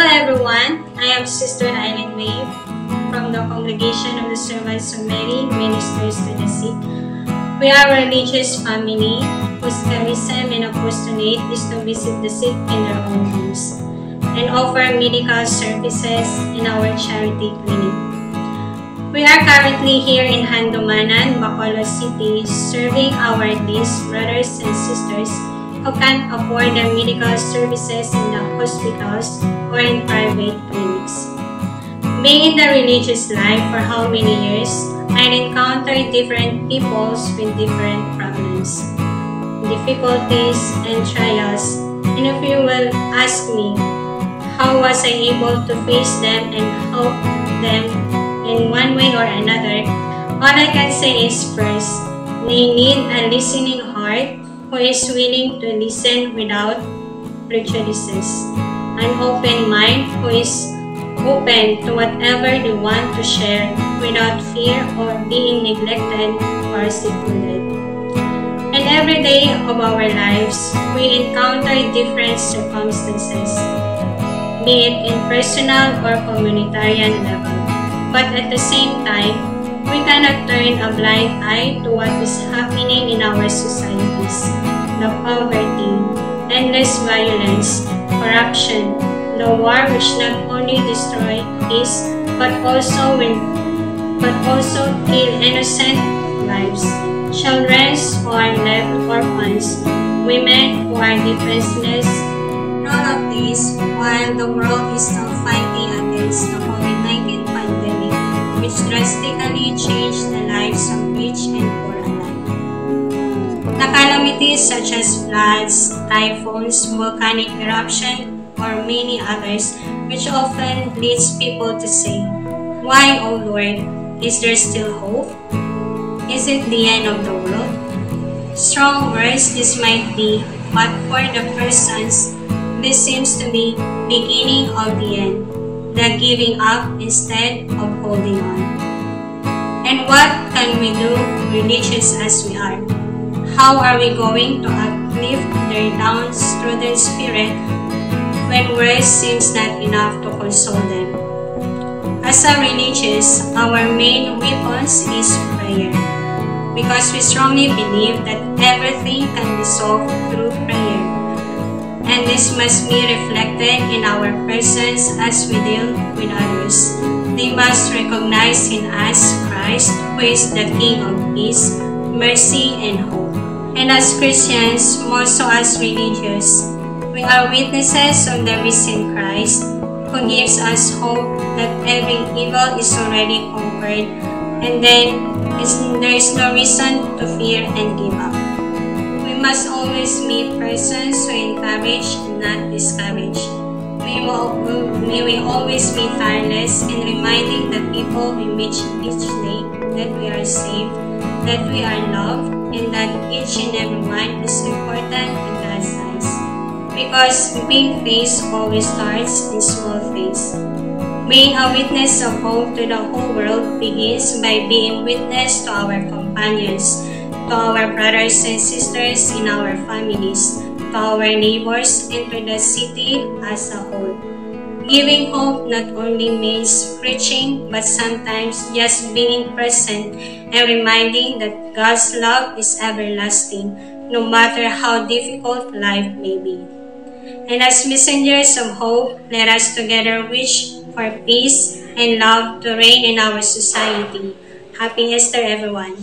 everyone, I am Sister Ilene Mae from the Congregation of the Servants of Mary, Ministers to the Sick. We are a religious family whose charism and apostolate is to visit the sick in their own homes and offer medical services in our charity clinic. We are currently here in Handumanan, Bacolod City, serving our least brothers and sisters who can't afford the medical services in the hospitals or in private clinics. Being in the religious life for how many years, I encountered different peoples with different problems, difficulties, and trials. And if you will ask me, how was I able to face them and help them in one way or another, all I can say is first, they need a listening heart who is willing to listen without prejudices, an open mind who is open to whatever they want to share without fear or being neglected or secluded. And every day of our lives, we encounter different circumstances, be it in personal or communitarian level. But at the same time, we cannot turn a blind eye to what is happening in our societies. The poverty, endless violence, corruption, the war which not only destroy peace but also kill innocent lives, children who are left orphans, women who are defenseless. All of this while the world is still fighting against the COVID-19 pandemic, which drastically changed the lives of rich and poor alike. The calamities such as floods, typhoons, volcanic eruption, or many others, which often leads people to say, "Why, O Lord, is there still hope? Is it the end of the world?" Strong words this might be, but for the persons, this seems to be beginning of the end, the giving up instead of holding on. And what can we do, religious as we are? How are we going to uplift their downtrodden spirit when words seems not enough to console them? As a religious, our main weapons is prayer, because we strongly believe that everything can be solved through prayer. And this must be reflected in our persons as we deal with others. They must recognize in us Christ, who is the King of peace, mercy, and hope. And as Christians, more so as religious, we are witnesses of the risen Christ, who gives us hope that every evil is already conquered, and then there is no reason to fear and give up. We must always meet persons who encourage and not discourage. May we always be tireless in reminding the people we meet each day that we are saved, that we are loved, and that each and every one is important in God's eyes. Because big faith always starts in small faith. Being a witness of hope to the whole world begins by being witness to our companions, to our brothers and sisters in our families, to our neighbors, and to the city as a whole. Giving hope not only means preaching, but sometimes just being present and reminding that God's love is everlasting, no matter how difficult life may be. And as messengers of hope, let us together wish for peace and love to reign in our society. Happy Easter, everyone!